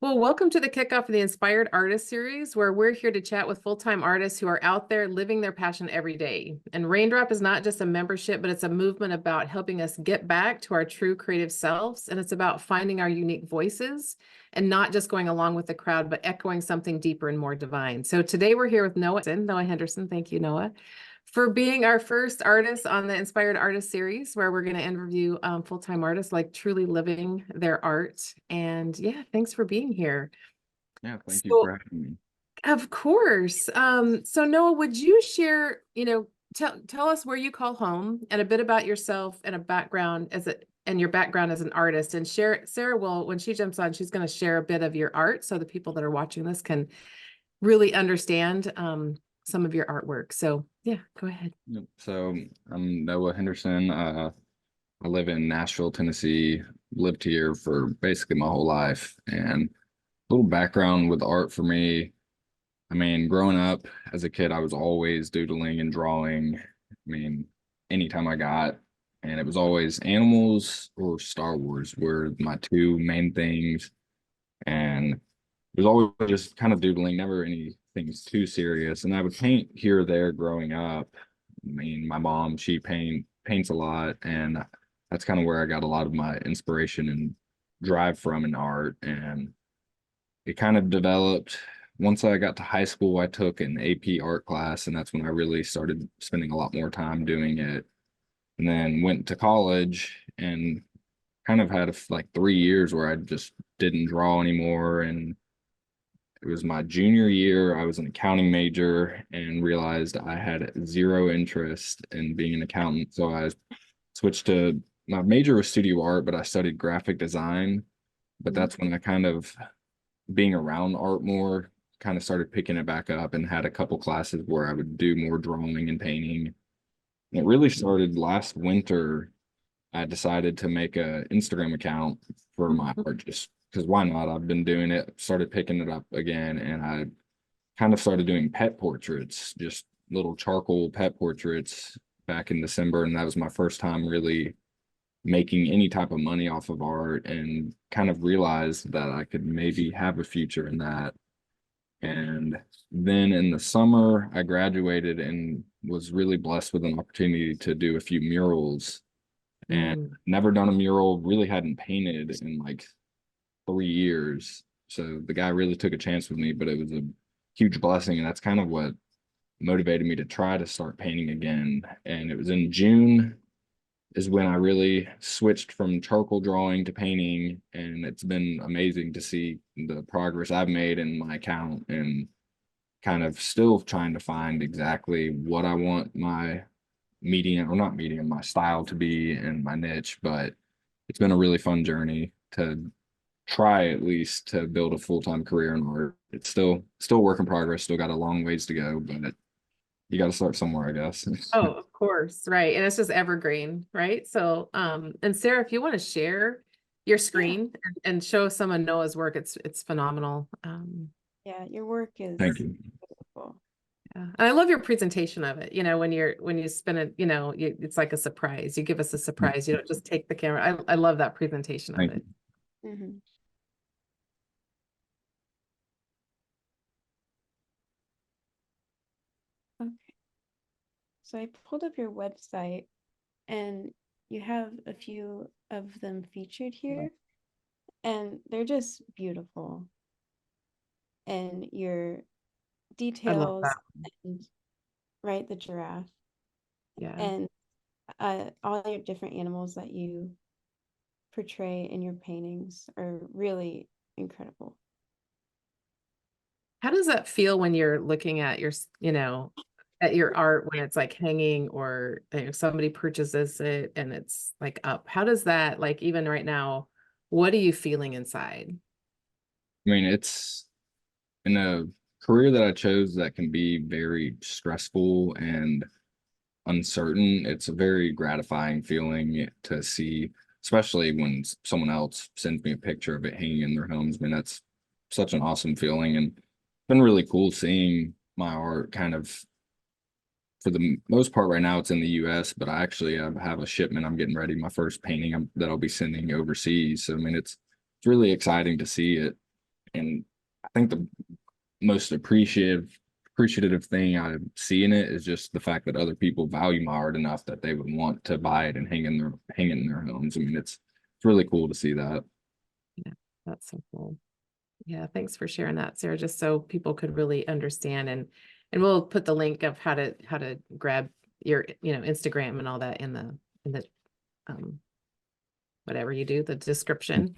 Well, welcome to the kickoff of the Inspired Artist Series, where we're here to chat with full-time artists who are out there living their passion every day. And Raindrop is not just a membership, but it's a movement about helping us get back to our true creative selves. And it's about finding our unique voices and not just going along with the crowd, but echoing something deeper and more divine. So today we're here with Noah Henderson. Thank you, Noah, for being our first artist on the Inspired Artist Series, where we're going to interview full-time artists like truly living their art. And yeah, thanks for being here. Yeah, thank you for having me. Of course. So Noah, would you share, tell us where you call home and a bit about yourself and a background and your background as an artist. And Sarah will, when she jumps on, she's going to share a bit of your art so the people that are watching this can really understand some of your artwork. So yeah, go ahead. Yep. So I'm Noah Henderson. I live in Nashville, Tennessee. Lived here for basically my whole life. And a little background with art for me. I mean, growing up as a kid, I was always doodling and drawing. I mean, anytime I got, and it was always animals or Star Wars were my two main things. And it was always just kind of doodling, never anything too serious. And I would paint here or there growing up. I mean, my mom, she paints a lot, and that's kind of where I got a lot of my inspiration and drive from in art. And it kind of developed once I got to high school. I took an AP art class, and that's when I really started spending a lot more time doing it. And then went to college and kind of had like 3 years where I just didn't draw anymore. And it was my junior year. I was an accounting major and realized I had zero interest in being an accountant. So I switched to my major was studio art, but I studied graphic design. But that's when I kind of being around art more, kind of started picking it back up and had a couple classes where I would do more drawing and painting. And it really started last winter. I decided to make a Instagram account for my art just because why not? I've been doing it, started picking it up again, and I kind of started doing pet portraits, just little charcoal pet portraits back in December. And that was my first time really making any type of money off of art and kind of realized that I could maybe have a future in that. And then in the summer, I graduated and was really blessed with an opportunity to do a few murals and never done a mural, really hadn't painted in like 3 years. So the guy really took a chance with me, but it was a huge blessing. And that's kind of what motivated me to try to start painting again. And it was in June is when I really switched from charcoal drawing to painting. And it's been amazing to see the progress I've made in my account and kind of still trying to find exactly what I want my medium or not medium, my style to be and my niche. But it's been a really fun journey to try at least to build a full-time career in art. It's still work in progress, still got a long ways to go, but you got to start somewhere, I guess. Oh, of course, right. And it's just evergreen, right? So, and Sarah, if you want to share your screen and show some of Noah's work, it's phenomenal. Yeah, your work is Thank you. beautiful. Yeah. And I love your presentation of it. When you spin it, it's like a surprise. You give us a surprise. You don't just take the camera. I love that presentation of it. Mm-hmm. Okay. So I pulled up your website and you have a few of them featured here and they're just beautiful. And your I love details that. and right, the giraffe Yeah. and all your different animals that you portray in your paintings are really incredible. How does that feel when you're looking at at your art when it's like hanging or somebody purchases it and it's like up? How does that, like, even right now, what are you feeling inside? I mean, it's in a career that I chose that can be very stressful and uncertain. It's a very gratifying feeling to see, especially when someone else sends me a picture of it hanging in their homes. I mean, that's such an awesome feeling, and it's been really cool seeing my art kind of for the most part. Right now it's in the US, but I actually have a shipment I'm getting ready, my first painting that I'll be sending overseas. So I mean, it's really exciting to see it. And I think the most appreciative thing I see in it is just the fact that other people value my art enough that they would want to buy it and hang it in their homes. I mean, it's really cool to see that. Yeah, that's so cool. Yeah, thanks for sharing that, Sarah, just so people could really understand, and we'll put the link of how to grab your, Instagram and all that in the whatever you do, the description.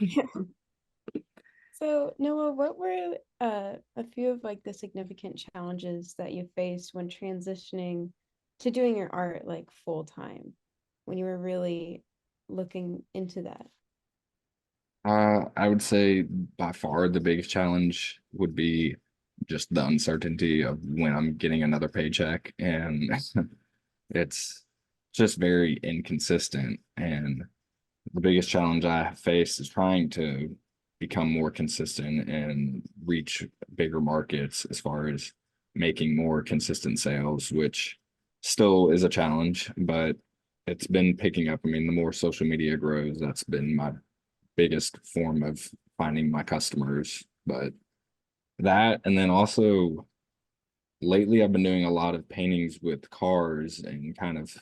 So, Noah, what were a few of like the significant challenges that you faced when transitioning to doing your art like full time, when you were really looking into that? I would say by far the biggest challenge would be just the uncertainty of when I'm getting another paycheck, and it's just very inconsistent. And the biggest challenge I have faced is trying to become more consistent and reach bigger markets as far as making more consistent sales, which still is a challenge, but it's been picking up. I mean, the more social media grows, that's been my biggest form of finding my customers. But that, and then also lately I've been doing a lot of paintings with cars and kind of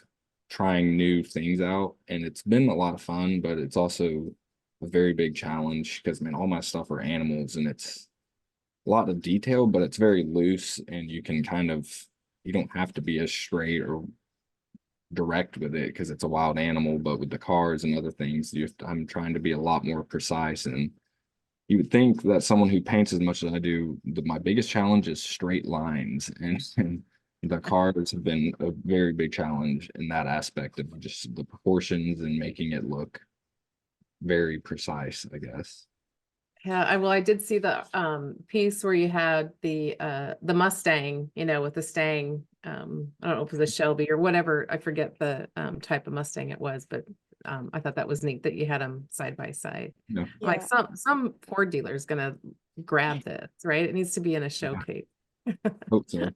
trying new things out, and it's been a lot of fun, but it's also a very big challenge because, man, all my stuff are animals, and it's a lot of detail, but it's very loose, and you don't have to be as straight or direct with it because it's a wild animal. But with the cars and other things, I'm trying to be a lot more precise. And you would think that someone who paints as much as I do, my biggest challenge is straight lines, and the cars have been a very big challenge in that aspect of just the proportions and making it look very precise, I guess. Yeah, I did see the piece where you had the Mustang, with the Stang. I don't know if it was a Shelby or whatever. I forget the type of Mustang it was, but I thought that was neat that you had them side by side. No, Like Yeah. some Ford dealer's gonna grab this, right? It needs to be in a showcase. hope so.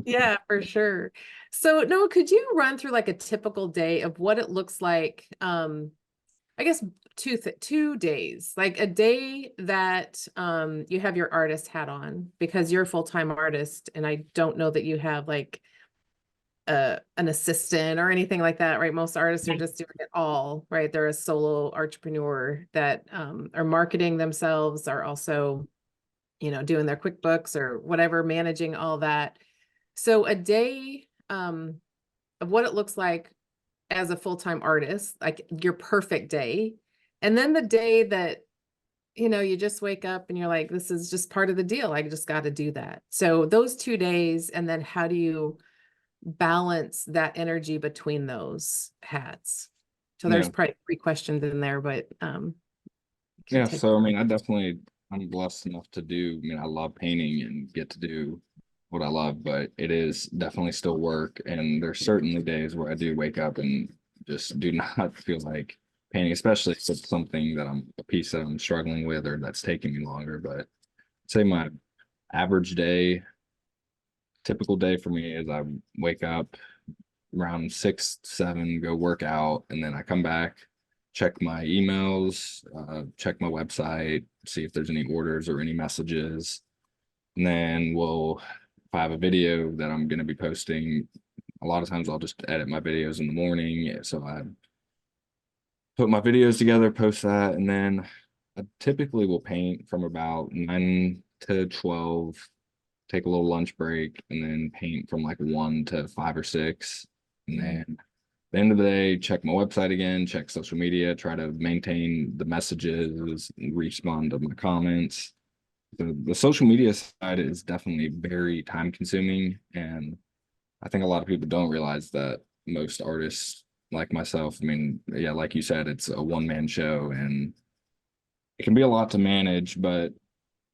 Yeah, for sure. So Noah, could you run through like a typical day of what it looks like? I guess 2 days, like a day that you have your artist hat on because you're a full-time artist, and I don't know that you have like an assistant or anything like that, right? Most artists are just doing it all, right? They're a solo entrepreneur that are marketing themselves, are also, doing their QuickBooks or whatever, managing all that. So a day of what it looks like as a full-time artist, like your perfect day. And then the day that, you just wake up and you're like, this is just part of the deal. I just got to do that. So those 2 days, and then how do you balance that energy between those hats? So there's Yeah. probably 3 questions in there, but you can Yeah, take. so I mean, I'm blessed enough to do, I mean, I love painting and get to do what I love, but it is definitely still work. And there's certainly days where I do wake up and just do not feel like painting, especially if it's something a piece that I'm struggling with or that's taking me longer. But I'd say my average day, typical day for me is I wake up around 6, 7, go work out, and then I come back, check my emails, check my website, see if there's any orders or any messages. And then if I have a video that I'm going to be posting, a lot of times I'll just edit my videos in the morning. So I put my videos together, post that, and then I typically will paint from about 9 to 12, take a little lunch break, and then paint from like 1 to 5 or 6. And then at the end of the day, check my website again, check social media, try to maintain the messages, respond to my comments. The social media side is definitely very time consuming. And I think a lot of people don't realize that most artists like myself, I mean, yeah, like you said, it's a one-man show and it can be a lot to manage, but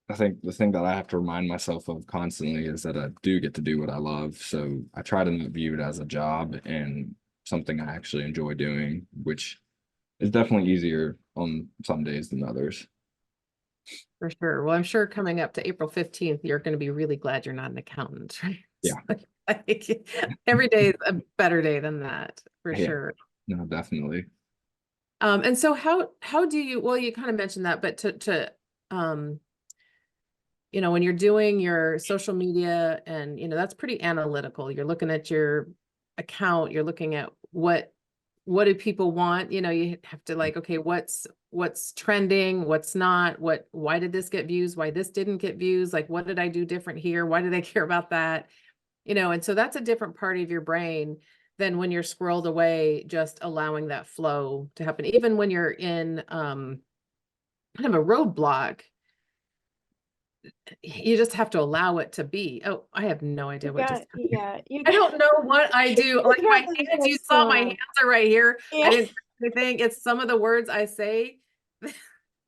I think the thing that I have to remind myself of constantly is that I do get to do what I love. So I try to not view it as a job and something I actually enjoy doing, which is definitely easier on some days than others. For sure. Well, I'm sure coming up to April 15th, you're going to be really glad you're not an accountant, right? Yeah. Like, every day is a better day than that, for Yeah, sure. no, definitely. And so how do you, well, you kind of mentioned that, but to you know, when you're doing your social media and, you know, that's pretty analytical. You're looking at your account, you're looking at what do people want? You know, you have to like, okay, what's trending, what's not, why did this get views? Why this didn't get views? Like, what did I do different here? Why did I care about that? You know, and so that's a different part of your brain than when you're scrolled away, just allowing that flow to happen. Even when you're in kind of a roadblock, you just have to allow it to be. Oh, I have no idea what just happened. Yeah, you I don't know what I do. Like my got this hands, you next saw my one. hands are right here. I Yeah. didn't think it's some of the words I say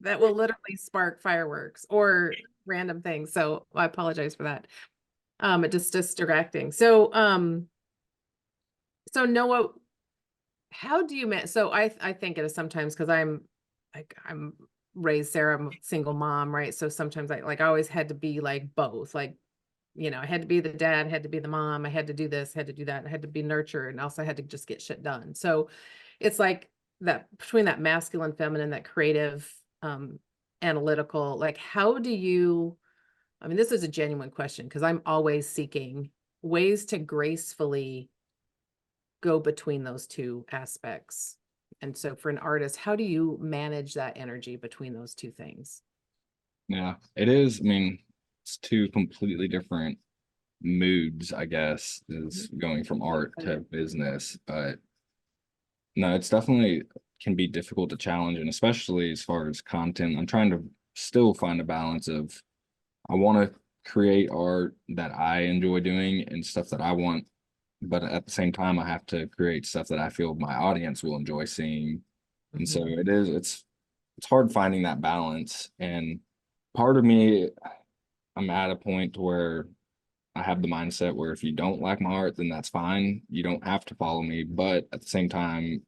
that will literally spark fireworks or random things. So I apologize for that. It just distracting. So Noah, how do you so I think it is sometimes because I'm raised Sarah, I'm a single mom, right? So sometimes I always had to be like both, like, you know, I had to be the dad, had to be the mom, I had to do this, had to do that, I had to be nurtured, and also had to just get shit done. So it's like that between that masculine, feminine, that creative, analytical, like how do you, I mean, this is a genuine question because I'm always seeking ways to gracefully go between those two aspects. And so for an artist, how do you manage that energy between those two things? Yeah, it is. I mean, it's two completely different moods, I guess, is going from art to business. But no, it's definitely can be difficult to challenge, and especially as far as content. I'm trying to still find a balance of I want to create art that I enjoy doing and stuff that I want, but at the same time, I have to create stuff that I feel my audience will enjoy seeing. And so Mhm. it's hard finding that balance. And part of me, I'm at a point where I have the mindset where if you don't like my art, then that's fine. You don't have to follow me. But at the same time,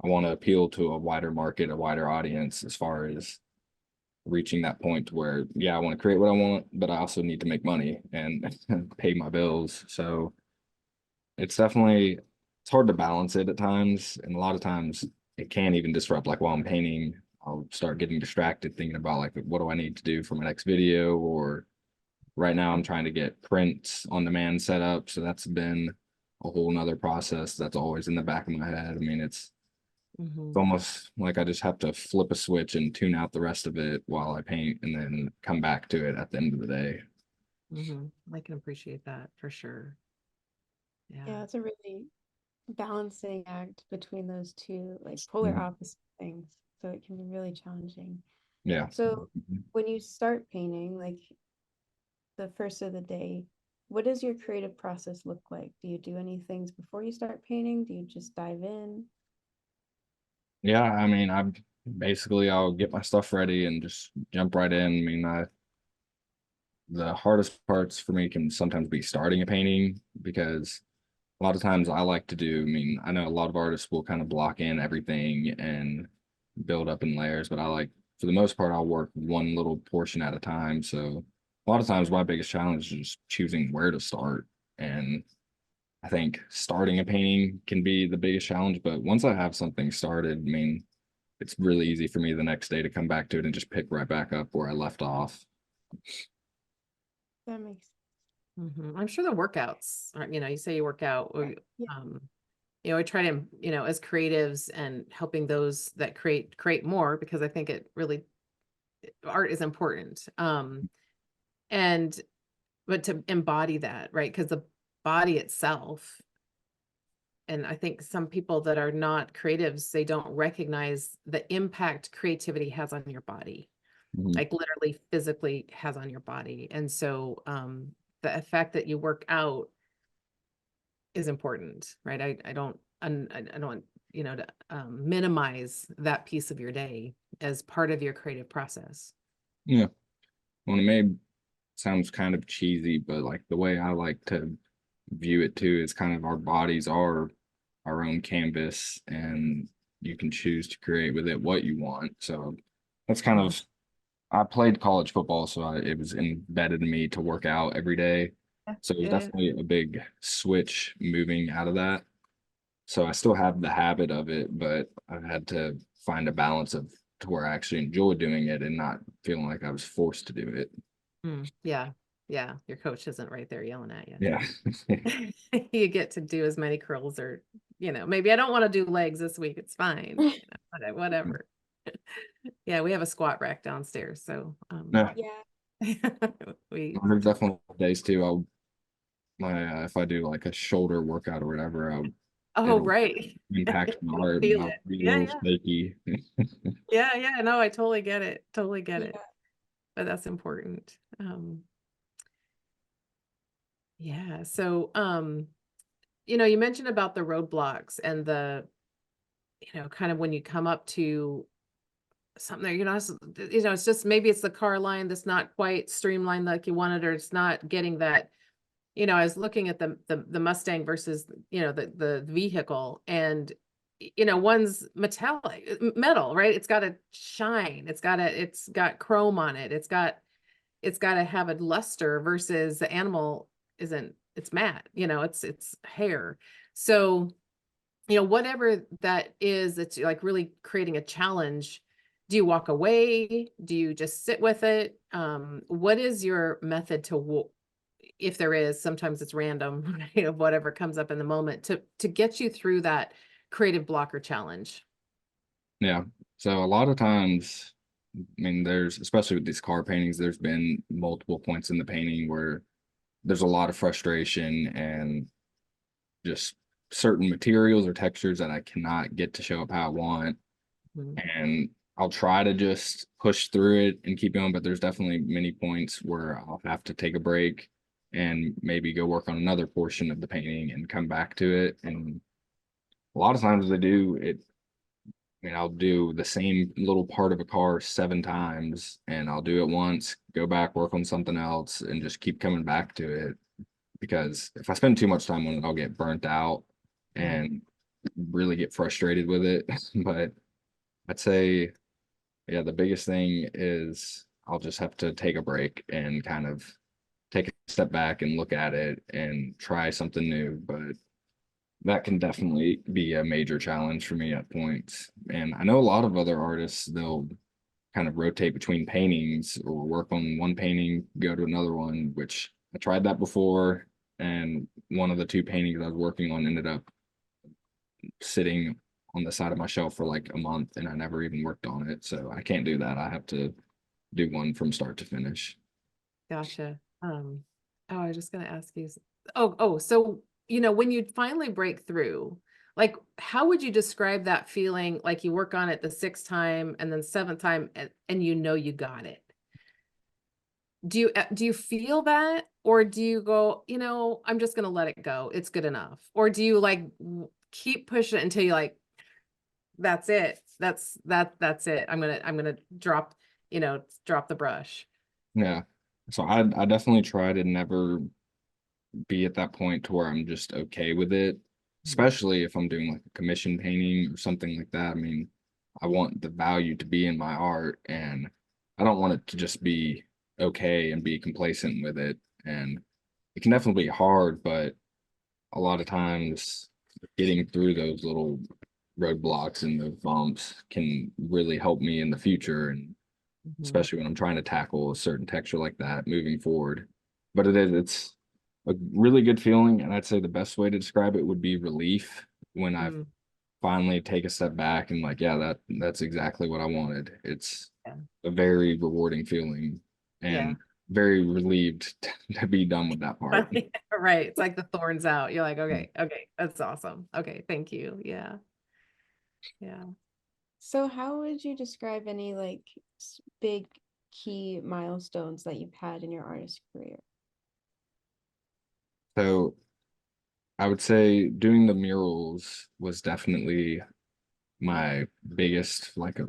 I want to appeal to a wider market, a wider audience as far as reaching that point where, yeah, I want to create what I want, but I also need to make money and pay my bills. So it's definitely it's hard to balance it at times. And a lot of times it can even disrupt, like while I'm painting, I'll start getting distracted thinking about like what do I need to do for my next video, or right now I'm trying to get prints on demand set up. So that's been a whole nother process that's always in the back of my head. I mean, it's Mhm. almost like I just have to flip a switch and tune out the rest of it while I paint and then come back to it at the end of the day. Mhm. I can appreciate that for sure. Yeah. Yeah, it's a really balancing act between those two like polar Mhm. opposite things. So it can be really challenging. Yeah. So when you start painting, like the first of the day, what does your creative process look like? Do you do any things before you start painting? Do you just dive in? Yeah, I mean, I'll get my stuff ready and just jump right in. I mean, the hardest parts for me can sometimes be starting a painting because a lot of times I like to do, I mean, I know a lot of artists will kind of block in everything and build up in layers, but for the most part, I'll work one little portion at a time. So a lot of times my biggest challenge is just choosing where to start. And I think starting a painting can be the biggest challenge, but once I have something started, I mean, it's really easy for me the next day to come back to it and just pick right back up where I left off. That makes Mhm. I'm sure the workouts are, you know, you say you work out, or, yeah. um, you know, I try to, you know, as creatives and helping those that create more because I think it really art is important. And but to embody that, right? Because the body itself, and I think some people that are not creatives, they don't recognize the impact creativity has on your body, Mhm. like literally physically has on your body. And so the fact that you work out is important, right? I don't want, you know, to minimize that piece of your day as part of your creative process. Yeah. Well, it may sounds kind of cheesy, but like the way I like to view it too is kind of our bodies are our own canvas and you can choose to create with it what you want. So that's kind Mhm. of I played college football, so it was embedded in me to work out every day. Yeah. So it was Yeah. definitely a big switch moving out of that. So I still have the habit of it, but I've had to find a balance of to where I actually enjoy doing it and not feeling like I was forced to do it. Yeah. Yeah. Your coach isn't right there yelling at you. Yeah. You get to do as many curls or, maybe I don't want to do legs this week. It's fine. Whatever. Yeah, we have a squat rack downstairs. So No, Yeah. we there's definitely days too. If I do like a shoulder workout or whatever, oh it'll right. impact my heart and Feel I'll it. be a Yeah, little yeah. shaky. Yeah, yeah. No, I totally get it. Totally get Yeah. it. But that's important. Yeah. So you mentioned about the roadblocks and kind of when you come up to something it's just maybe it's the car line that's not quite streamlined like you wanted, or it's not getting that. I was looking at the Mustang versus, the vehicle, and one's metal, right? It's got to shine. It's got chrome on it. It's got to have a luster versus the animal isn't, it's matte, it's hair. So, whatever that is, that's like really creating a challenge. Do you walk away? Do you just sit with it? What is your method if there is, sometimes it's random, right, of whatever comes up in the moment to get you through that creative blocker challenge? Yeah. So a lot of times, I mean, especially with these car paintings, there's been multiple points in the painting where there's a lot of frustration and just certain materials or textures that I cannot get to show up how I want. Mhm. And I'll try to just push through it and keep going, but there's definitely many points where I'll have to take a break and maybe go work on another portion of the painting and come back to it. And a lot of times I'll do the same little part of a car 7 times and I'll do it once, go back, work on something else, and just keep coming back to it. Because if I spend too much time on it, I'll get burnt out and really get frustrated with it. But I'd say, yeah, the biggest thing is I'll just have to take a break and kind of take a step back and look at it and try something new. But that can definitely be a major challenge for me at points. And I know a lot of other artists, they'll kind of rotate between paintings or work on one painting, go to another one, which I tried that before. And one of the 2 paintings I was working on ended up sitting on the side of my shelf for like a month and I never even worked on it. So I can't do that. I have to do one from start to finish. Gotcha. I was just gonna ask you. So when you finally break through, like, how would you describe that feeling? Like you work on it the 6th time and then 7th time, and you got it. Do you feel that, or do you go, I'm just gonna let it go. It's good enough, or do you like keep pushing it until you like, that's it. That's it. I'm gonna drop the brush. Yeah. So I definitely try to never be at that point to where I'm just okay with it, especially if I'm doing like a commission painting or something like that. I mean, I want the value to be in my art and I don't want it to just be okay and be complacent with it. And it can definitely be hard, but a lot of times getting through those little roadblocks and the bumps can really help me in the future, and Mhm. especially when I'm trying to tackle a certain texture like that moving forward. But it's a really good feeling, and I'd say the best way to describe it would be relief when I Mm, finally take a step back and like, yeah, that's exactly what I wanted. It's yeah. a very rewarding feeling Yeah. and very relieved to be done with that part. Right. It's like the thorns out. You're like, okay, okay, that's awesome. Okay, thank you. Yeah. Yeah. So how would you describe any like big key milestones that you've had in your artist career? So I would say doing the murals was definitely my biggest like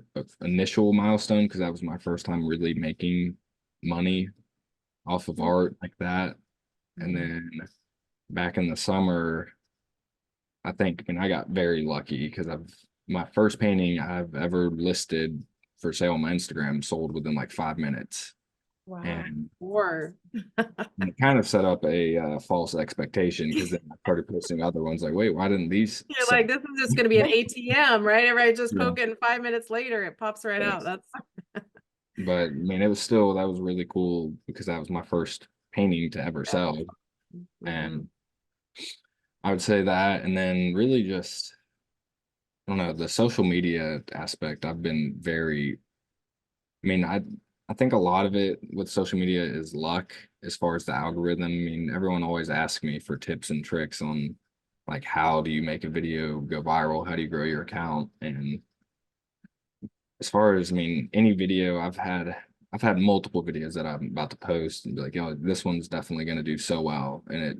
initial milestone because that was my first time really making money off of Mm. art like that. And Mhm. then back in the summer, I got very lucky because my first painting I've ever listed for sale on my Instagram sold within like 5 minutes. Wow. And Or it kind of set up a false expectation because then I started posting other ones like, wait, why didn't these you're sell? like, this is just gonna be an ATM, right? Everybody just Yeah. poke it, and 5 minutes later it pops right out. Yes. That's but I mean, it was still, that was really cool because that was my first painting to ever sell. Mhm. And I would say that, and then really just, I don't know, the social media aspect, I've been very, I mean, I think a lot of it with social media is luck as far as the algorithm. I mean, everyone always asks me for tips and tricks on like how do you make a video go viral? How do you grow your account? And as far as, I mean, any video I've had multiple videos that I'm about to post and be like, yo, this one's definitely going to do so well, and it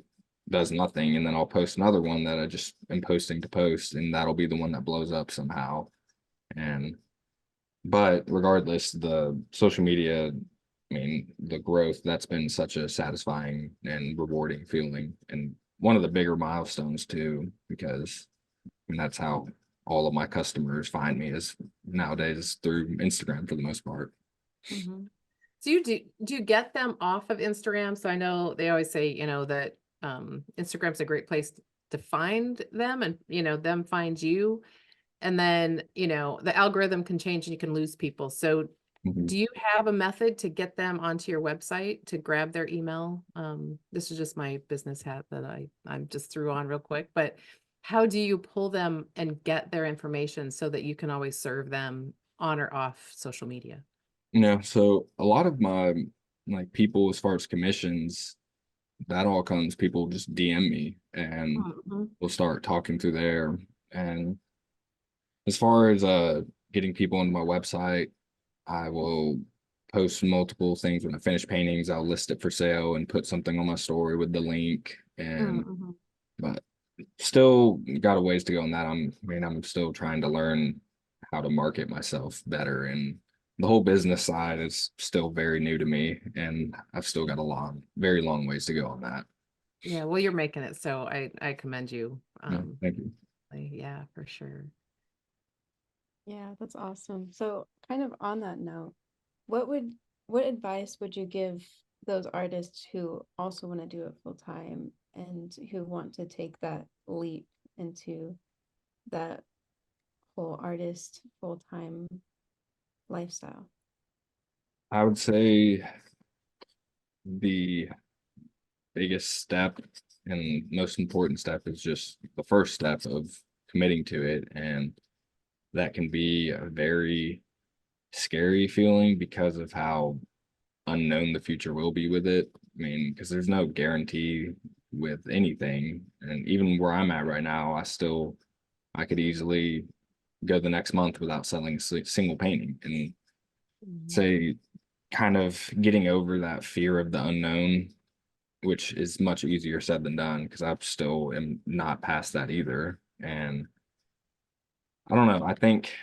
does nothing. And then I'll post another one that I just am posting to post, and that'll be the one that blows up somehow. And but regardless, the social media, I mean, the growth, that's been such a satisfying and rewarding feeling. And one of the bigger milestones too, because and that's how all of my customers find me is nowadays through Instagram for the most part. Mhm. So do you get them off of Instagram? So I know they always say, that Instagram's a great place to find them and, them find you. And then, the algorithm can change and you can lose people. So Mhm. do you have a method to get them onto your website to grab their email? This is just my business hat that I'm just threw on real quick, but how do you pull them and get their information so that you can always serve them on or off social media? So a lot of my like people as far as commissions, that all comes, people just DM me and Mhm. we'll start talking through there. And as far as getting people onto my website, I will post multiple things when I finish paintings. I'll list it for sale and put something on my story with the link. And Mhm. but still got a ways to go on that. I mean, I'm still trying to learn how to market myself better, and the whole business side is still very new to me, and I've still got a long, very long ways to go on that. Yeah, well, you're making it, so I commend you. No, thank you. Yeah, for sure. Yeah, that's awesome. So, kind of on that note, what would what advice would you give those artists who also want to do it full time and who want to take that leap into that whole artist full time lifestyle? I would say the biggest step and most important step is just the first step of committing to it, and that can be a very scary feeling because of how unknown the future will be with it. I mean, because there's no guarantee with anything. And even where I'm at right now, I could easily go the next month without selling a single painting. And Mhm. say, kind of getting over that fear of the unknown, which is much easier said than done because I still am not past that either. And I don't know. I think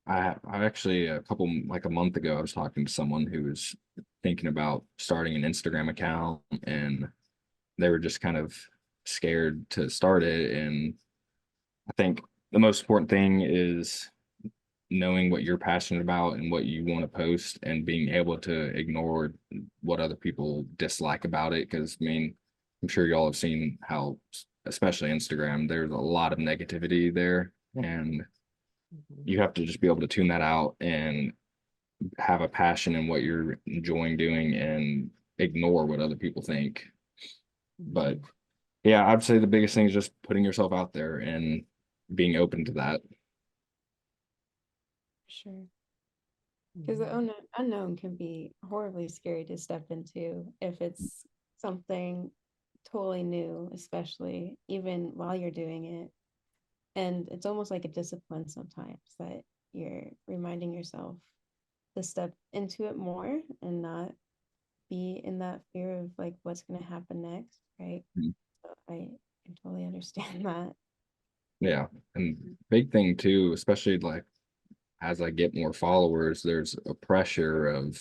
I actually a couple like a month ago I was talking to someone who was thinking about starting an Instagram account, and they were just kind of scared to start it. And I think the most important thing is knowing what you're passionate about and what you want to post and being able to ignore what other people dislike about it. Because I mean, I'm sure y'all have seen how, especially Instagram, there's a lot of negativity there, and Mhm. you have to just be able to tune that out and have a passion in what you're enjoying doing and ignore what other people think. But Mhm. yeah, I'd say the biggest thing is just putting yourself out there and being open to that. Sure. Because the Mhm. unknown can be horribly scary to step into if it's something totally new, especially even while you're doing it. And it's almost like a discipline sometimes that you're reminding yourself to step into it more and not be in that fear of like what's going to happen next, right? So I totally understand that. Yeah. And big thing too, especially like as I get more followers, there's a pressure of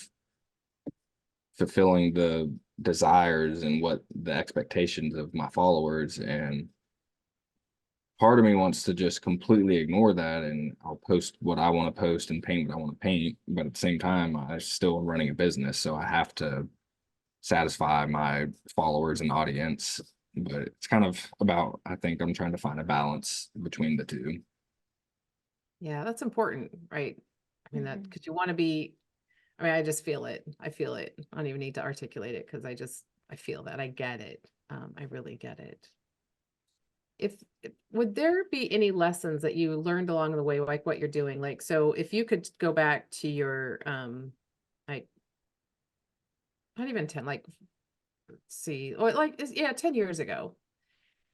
fulfilling the desires and what the expectations of my followers. And part of me wants to just completely ignore that, and I'll post what I want to post and paint what I want to paint. But at the same time, I still am running a business, so I have to satisfy my followers and audience. But it's kind of about, I think I'm trying to find a balance between the two. Yeah, that's important, right? I mean, that Mhm. because you want to be I mean, I just feel it. I feel it. I don't even need to articulate it because I feel that. I get it. I really get it. Would there be any lessons that you learned along the way, like what you're doing? Like, so if you could go back to your, like, not even 10, like, let's see, or like, yeah, 10 years ago,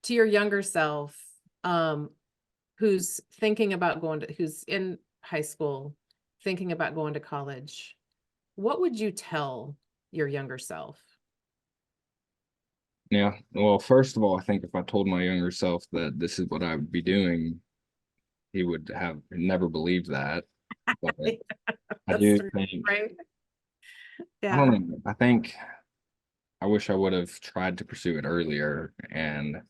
to your younger self, who's thinking about who's in high school, thinking about going to college, what would you tell your younger self? Yeah. Well, first of all, I think if I told my younger self that this is what I would be doing, he would have never believed that. But I That's do true, think, right? I Yeah. don't know. I think I wish I would have tried to pursue it earlier. And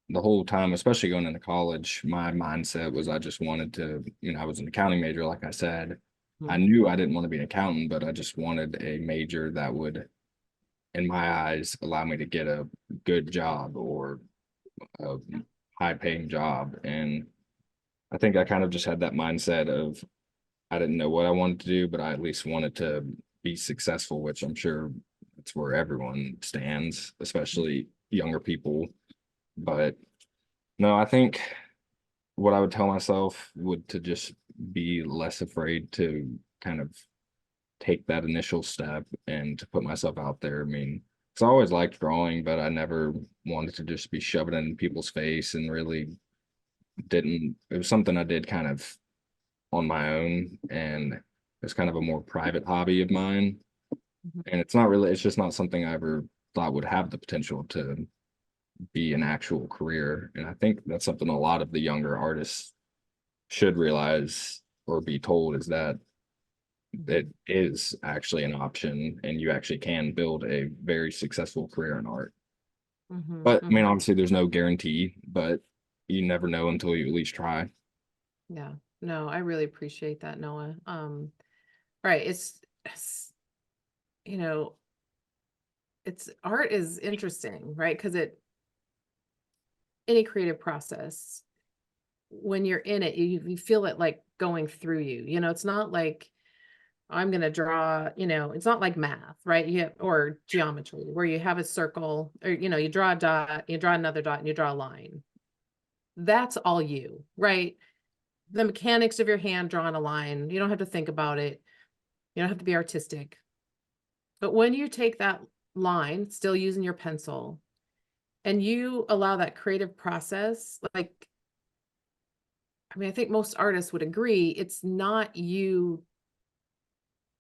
the whole time, especially going into college, my mindset was I just wanted to, I was an accounting major, like I said. I Mhm. knew I didn't want to be an accountant, but I just wanted a major that would, in my eyes, allow me to get a good job or a high paying job. And I think I kind of just had that mindset of I didn't know what I wanted to do, but I at least wanted to be successful, which I'm sure that's where everyone stands, especially younger people. But no, I think what I would tell myself would to just be less afraid to kind of take that initial step and to put myself out there. I mean, because I always liked drawing, but I never wanted to just be shoving it in people's face and really didn't. It was something I did kind of on my own, and it's kind of a more private hobby of mine. Mhm. And it's just not something I ever thought would have the potential to be an actual career. And I think that's something a lot of the younger artists should realize or be told is that it is actually an option and you actually can build a very successful career in art. Mhm, But I mean, mhm. obviously there's no guarantee, but you never know until you at least try. Yeah, no, I really appreciate that, Noah. Right. It's, you know, it's art is interesting, right? Because any creative process, when you're in it, you feel it like going through you. It's not like I'm gonna draw, it's not like math, right? Or geometry where you have a circle or you draw a dot, you draw another dot, and you draw a line. That's all you, right? The mechanics of your hand drawing a line, you don't have to think about it. You don't have to be artistic. But when you take that line, still using your pencil, and you allow that creative process, like, I mean, I think most artists would agree, it's not you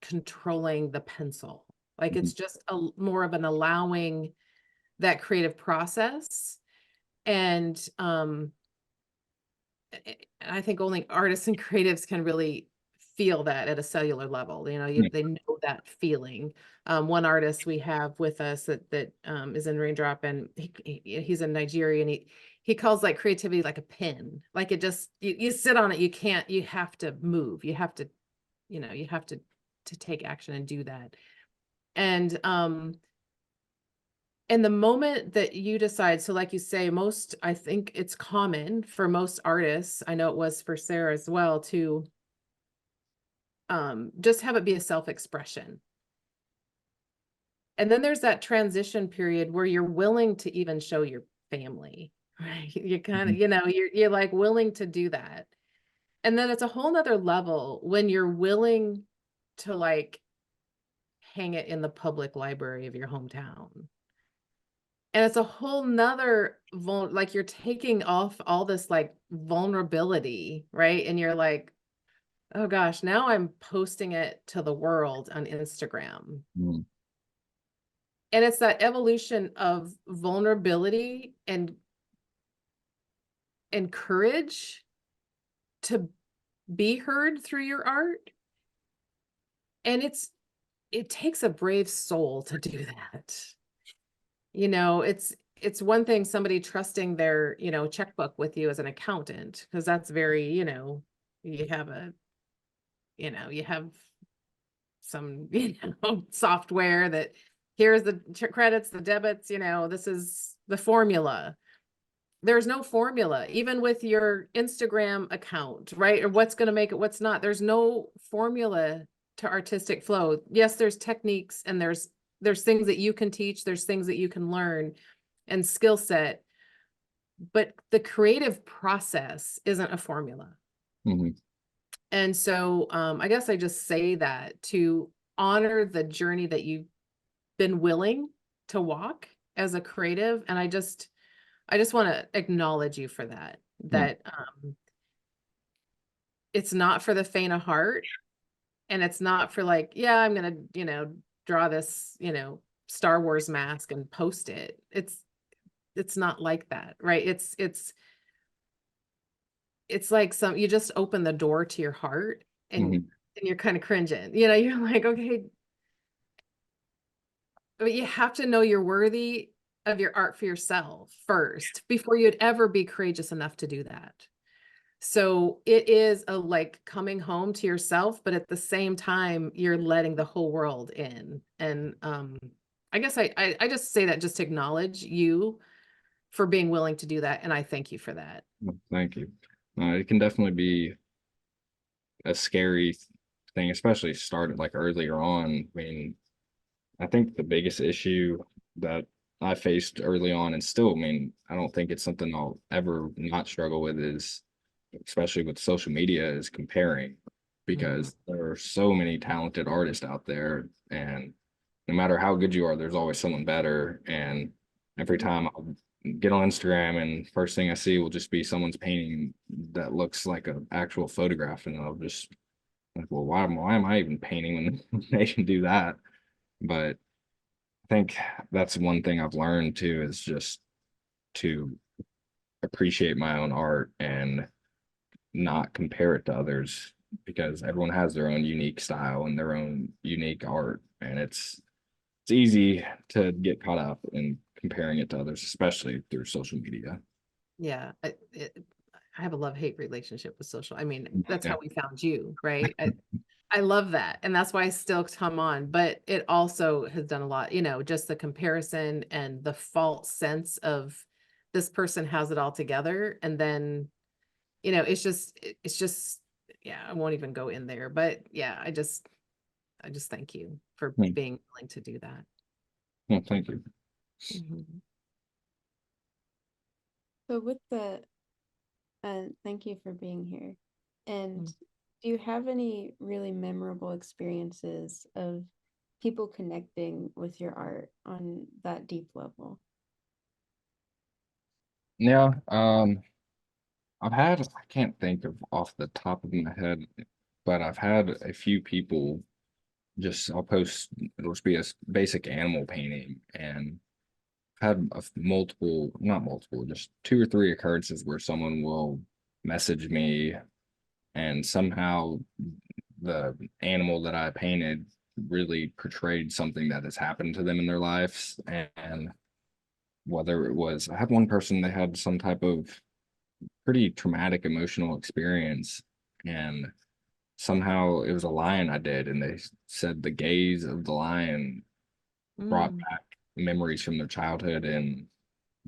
controlling the pencil. Like Mhm. it's just more of an allowing that creative process. And I think only artists and creatives can really feel that at a cellular level. Yeah. They know that feeling. One artist we have with us that is in Raindrop, and he's in Nigeria, and he calls like creativity like a pin. Like it just you sit on it, you have to move. You have to take action and do that. And the moment that you decide, so like you say, I think it's common for most artists, I know it was for Sarah as well, to just have it be a self-expression. And then there's that transition period where you're willing to even show your family, right? You kind of, Mhm. you're like willing to do that. And then it's a whole nother level when you're willing to like hang it in the public library of your hometown. And it's a whole nother like you're taking off all this like vulnerability, right? And you're like, oh gosh, now I'm posting it to the world on Instagram. Mhm. And it's that evolution of vulnerability and courage to be heard through your art. And it takes a brave soul to do that. It's one thing somebody trusting their, checkbook with you as an accountant, because that's very, you have you have some, software that here's the credits, the debits, this is the formula. There's no formula, even with your Instagram account, right? Or what's going to make it, what's not. There's no formula to artistic flow. Yes, there's techniques and there's things that you can teach, there's things that you can learn and skill set, but the creative process isn't a formula. Hmm. And so I guess I just say that to honor the journey that you've been willing to walk as a creative. And I just want to acknowledge you for that, that it's not for the faint of heart. And it's not for like, yeah, I'm gonna, draw this, Star Wars mask and post it. It's not like that, right? It's like you just open the door to your heart and you're kind of cringing, you're like, okay, but you have to know you're worthy of your art for yourself first before you'd ever be courageous enough to do that. So it is a like coming home to yourself, but at the same time, you're letting the whole world in. And I guess I just say that just to acknowledge you for being willing to do that. And I thank you for that. Well, thank you. It can definitely be a scary thing, especially started like earlier on. I mean, I think the biggest issue that I faced early on, and still, I mean, I don't think it's something I'll ever not struggle with, is especially with social media, is comparing, because there are so many talented artists out there, and no matter how good you are, there's always someone better. And every time I'll get on Instagram and first thing I see will just be someone's painting that looks like an actual photograph, and I'll just like, well, why am I even painting when they can do that? But I think that's one thing I've learned too, is just to appreciate my own art and not compare it to others, because everyone has their own unique style and their own unique art. And it's easy to get caught up in comparing it to others, especially through social media. Yeah. I have a love-hate relationship with social. I mean, that's Yeah. how we found you, right? I love that. And that's why I still come on, but it also has done a lot, just the comparison and the false sense of this person has it all together. And then, it's just, yeah, I won't even go in there, but yeah, I just thank you for being willing to do that. Well, thank you. Mhm. So with the thank you for being here. And Mm. do you have any really memorable experiences of people connecting with your art on that deep level? Yeah, I can't think of off the top of my head, but I've had a few people just, I'll post, it'll just be a basic animal painting, and had multiple, not multiple, just two or three occurrences where someone will message me, and somehow the animal that I painted really portrayed something that has happened to them in their lives. And whether it was, I had one person that had some type of pretty traumatic emotional experience, and somehow it was a lion I did, and they said the gaze of the lion brought back memories from their childhood. And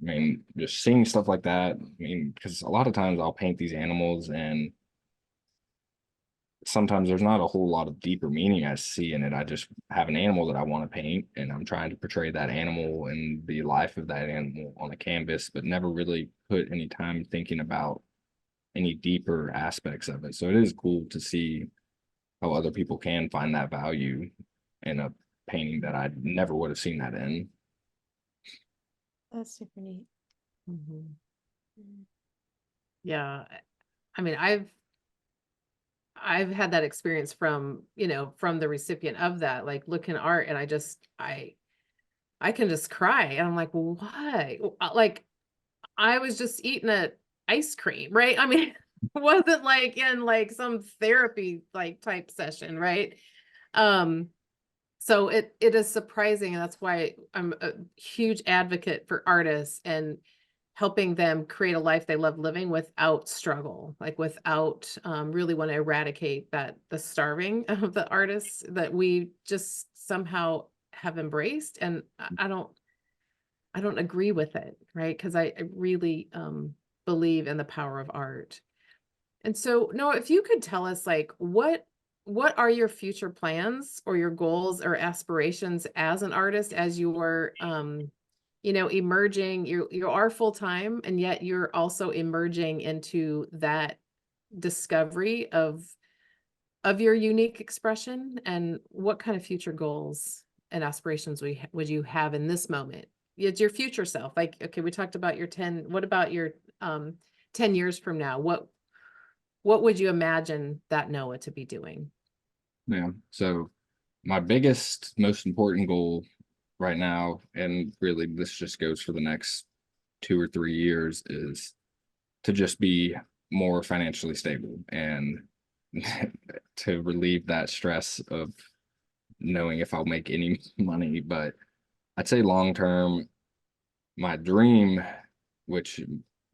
I mean, just seeing stuff like that, I mean, because a lot of times I'll paint these animals and sometimes there's not a whole lot of deeper meaning I see in it. I just have an animal that I want to paint, and I'm trying to portray that animal and the life of that animal on a canvas, but never really put any time thinking about any deeper aspects of it. So it is cool to see how other people can find that value in a painting that I never would have seen that in. That's super neat. Mhm. Mm. Yeah. I mean, I've had that experience from, from the recipient of that, like looking at art, and I can just cry. And I'm like, why? Like, I was just eating a ice cream, right? I mean, it wasn't like in like some therapy like type session, right? Um, so it is surprising, and that's why I'm a huge advocate for artists and helping them create a life they love living without struggle, like without really want to eradicate the starving of the artists that we just somehow have embraced. And I don't agree with it, right? Because I really believe in the power of art. And so, Noah, if you could tell us, like, what are your future plans or your goals or aspirations as an artist as you're emerging? You are full-time, and yet you're also emerging into that discovery of your unique expression. And what kind of future goals and aspirations would you have in this moment? It's your future self. Like, okay, we talked about your 10, what about your 10 years from now? What would you imagine that Noah to be doing? Yeah. So my biggest, most important goal right now, and really this just goes for the next 2 or 3 years, is to just be more financially stable and to relieve that stress of knowing if I'll make any money. But I'd say long term, my dream, which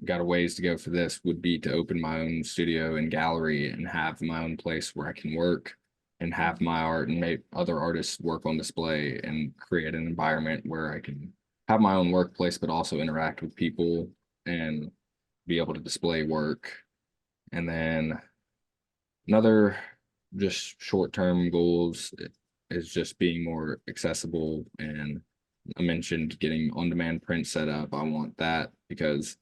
got a ways to go for this, would be to open my own studio and gallery and have my own place where I can work and have my art and make other artists work on display and create an environment where I can have my own workplace, but also interact with people and be able to display work. And then another just short-term goals is just being more accessible. And I mentioned getting on-demand print set up. I want that because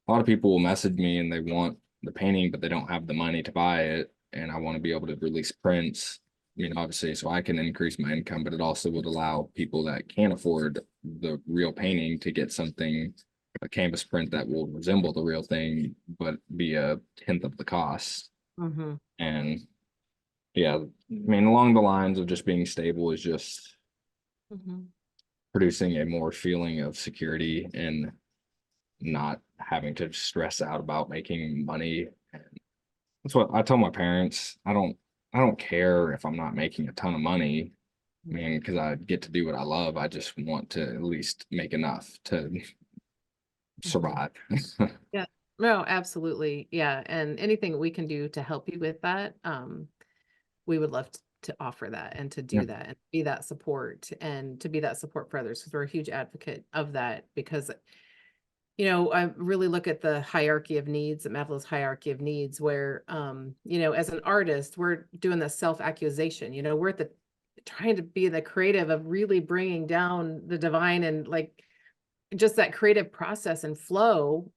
a lot of people will message me and they want the painting, but they don't have the money to buy it. And I want to be able to release prints. I mean, obviously, so I can increase my income, but it also would allow people that can't afford the real painting to get something, a canvas print that will resemble the real thing, but be a tenth of the cost. Mm-hmm. And yeah, I mean, along the lines of just being stable is just Mm-hmm. producing a more feeling of security and not having to stress out about making money. And that's what I tell my parents. I don't care if I'm not making a ton of money. I mean, because I get to do what I love. I just want to at least make enough to survive. Yeah, no, absolutely. Yeah. And anything we can do to help you with that, we would love to offer that and to Yeah. do that and be that support and to be that support for others, because we're a huge advocate of that. Because I really look at the hierarchy of needs, at Maslow's hierarchy of needs, where as an artist, we're doing the self-accusation. We're at the trying to be the creative of really bringing down the divine and like just that creative process and flow.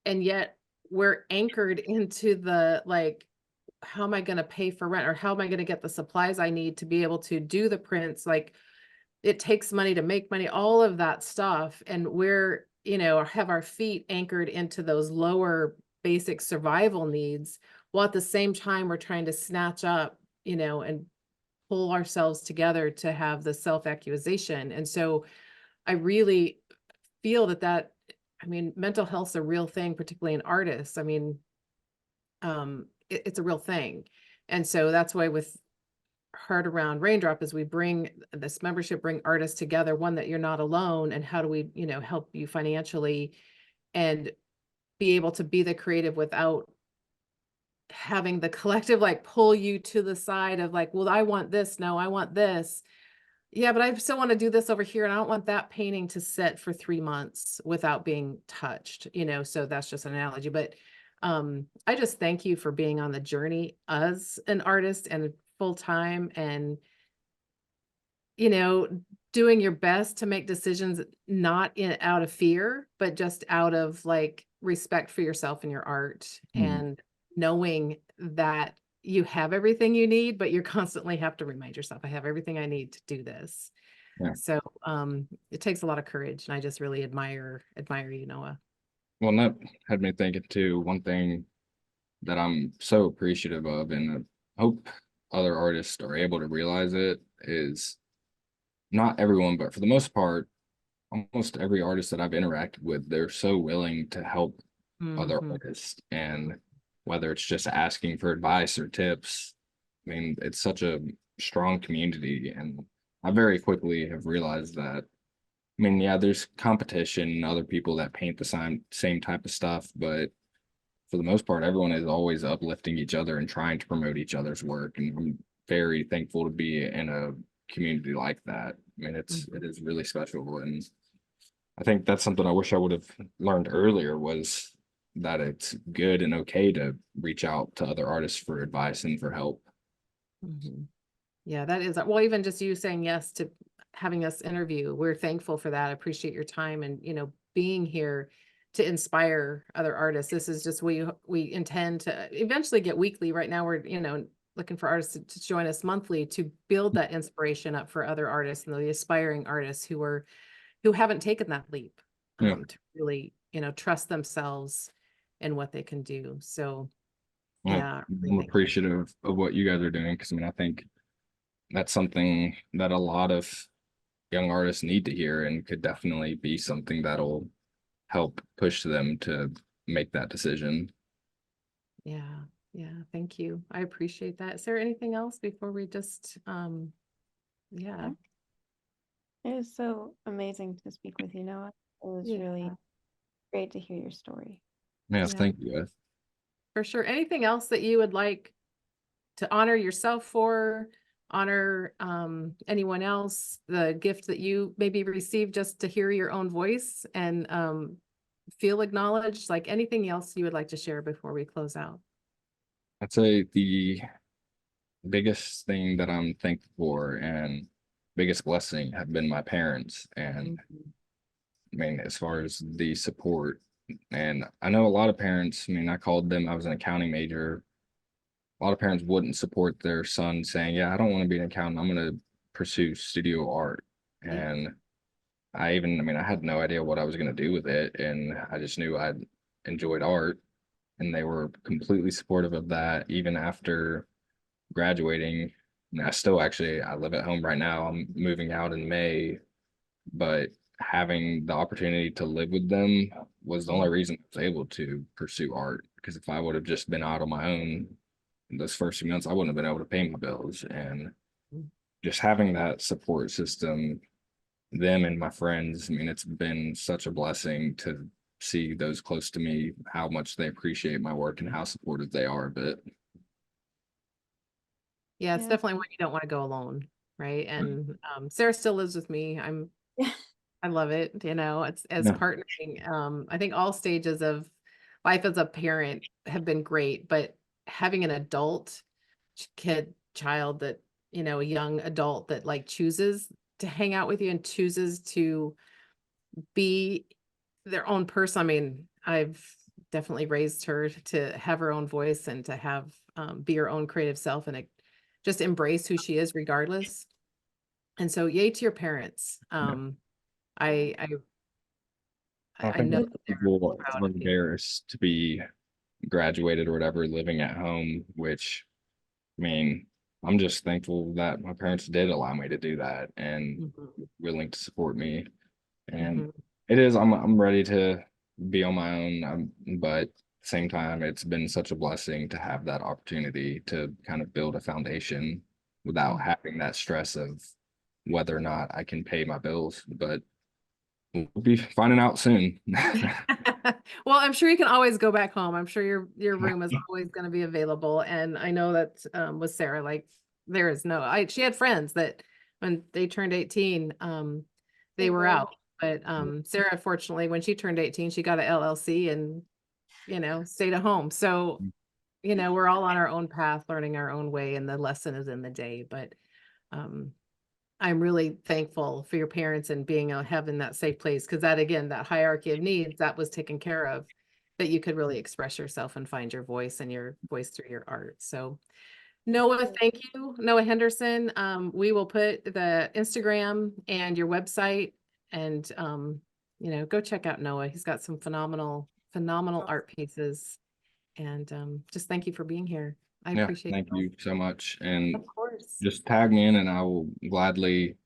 And yet we're anchored into the like, how am I going to pay for rent, or how am I going to get the supplies I need to be able to do the prints? Like, it takes money to make money, all of that stuff. And we're, have our feet anchored into those lower basic survival needs, while at the same time we're trying to snatch up, and pull ourselves together to have the self-accusation. And so I really feel I mean, mental health's a real thing, particularly in artists. I mean, it's a real thing. And so that's why with Heart Around Raindrop is we bring this membership, bring artists together, one, that you're not alone, and how do we, help you financially and be able to be the creative without having the collective like pull you to the side of like, well, I want this. No, I want this. Yeah, but I still want to do this over here, and I don't want that painting to sit for 3 months without being touched, so that's just an analogy. But I just thank you for being on the journey as an artist and full time, and doing your best to make decisions not out of fear, but just out of like respect for yourself and your art, and knowing that you have everything you need, but you constantly have to remind yourself, I have everything I need to do this. Yeah. So it takes a lot of courage, and I just really admire you, Noah. Well, that had me thinking too. One thing that I'm so appreciative of, and I hope other artists are able to realize it, is not everyone, but for the most part, almost every artist that I've interacted with, they're so willing to help other artists. And whether it's just asking for advice or tips, I mean, it's such a strong community. And I very quickly have realized that, I mean, yeah, there's competition and other people that paint the same type of stuff, but for the most part, everyone is always uplifting each other and trying to promote each other's work. And I'm very thankful to be in a community like that. I mean, it is really special. And I think that's something I wish I would have learned earlier, was that it's good and okay to reach out to other artists for advice and for help. Mhm. Yeah, that is, well, even just you saying yes to having us interview, we're thankful for that. I appreciate your time and, being here to inspire other artists. This is just, we intend to eventually get weekly. Right now, we're, looking for artists to join us monthly to build that inspiration up for other artists and the aspiring artists who haven't taken that leap, Yeah. to really, trust themselves and what they can do. So Well, yeah, I really I'm think appreciative of what you guys are doing because I mean, I think that's something that a lot of young artists need to hear and could definitely be something that'll help push them to make that decision. yeah, yeah, thank you. I appreciate that. Is there anything else before we just, yeah, It was so amazing to speak with you, Noah. It was yeah, really great to hear your story. Yes, yeah, thank you guys. for sure. Anything else that you would like to honor yourself for, honor anyone else, the gift that you maybe received just to hear your own voice and feel acknowledged, like anything else you would like to share before we close out? I'd say the biggest thing that I'm thankful for and biggest blessing have been my parents. And Mhm. I mean, as far as the support, and I know a lot of parents, I mean, I called them, I was an accounting major. A lot of parents wouldn't support their son saying, yeah, I don't want to be an accountant. I'm going to pursue studio art. Yeah. And I mean, I had no idea what I was going to do with it. And I just knew I enjoyed art. And they were completely supportive of that, even after graduating. And I live at home right now. I'm moving out in May, but having the opportunity to live with them was the only reason I was able to pursue art. Because if I would have just been out on my own those first few months, I wouldn't have been able to pay my bills. And just having that support system, them and my friends, I mean, it's been such a blessing to see those close to me, how much they appreciate my work and how supportive they are of it. Yeah, it's Yeah. definitely when you don't want to go alone, right? And Sarah still lives with me. I love it, it's as Yeah. partnering. I think all stages of life as a parent have been great, but having an adult child that, a young adult that like chooses to hang out with you and chooses to be their own person. I mean, I've definitely raised her to have her own voice and to have be her own creative self and just embrace who she is regardless. And so, yay to your parents. Yeah. I I I I think know a Good. lot of they're people proud are of you. embarrassed to be graduated or whatever, living at home, which I mean, I'm just thankful that my parents did allow me to do that and Mhm, willing to support me. And mhm. I'm ready to be on my own. But at the same time, it's been such a blessing to have that opportunity to kind of build a foundation without Mhm. having that stress of whether or not I can pay my bills. But we'll be finding out soon. Well, I'm sure you can always go back home. I'm sure your room is always going to be available. And I know that with Sarah, like there is no, she had friends that when they turned 18, they They were were. out. But Sarah, fortunately, when she turned 18, she got an LLC and, stayed at home. So, we're all on our own path, learning our own way, and the lesson is in the day. But um, I'm really thankful for your parents and being having that safe place because that again, that hierarchy of needs that was taken care of, that you could really express yourself and find your voice and your voice through your art. So Noah, thank you, Noah Henderson. We will put the Instagram and your website and go check out Noah. He's got some phenomenal art pieces. And just thank you for being here. I Yeah, appreciate thank it. you so much. And Of course. just tag me in and I will gladly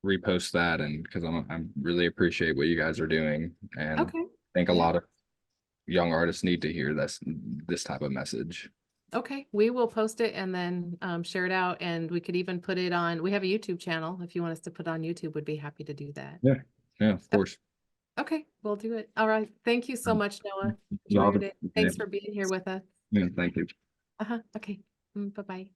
repost that and because I really appreciate what you guys are doing and Okay. I think a Yeah. lot of young artists need to hear this type of message. Okay, we will post it and then share it out, and we could even put it on. We have a YouTube channel. If you want us to put on YouTube, would be happy to do that. Yeah, yeah, of course. Okay, we'll do it. All right. Thank you so much, Noah. Enjoy Y'all your have day. a good Thanks day. for being here with us. Yeah, thank you. Okay. Bye-bye.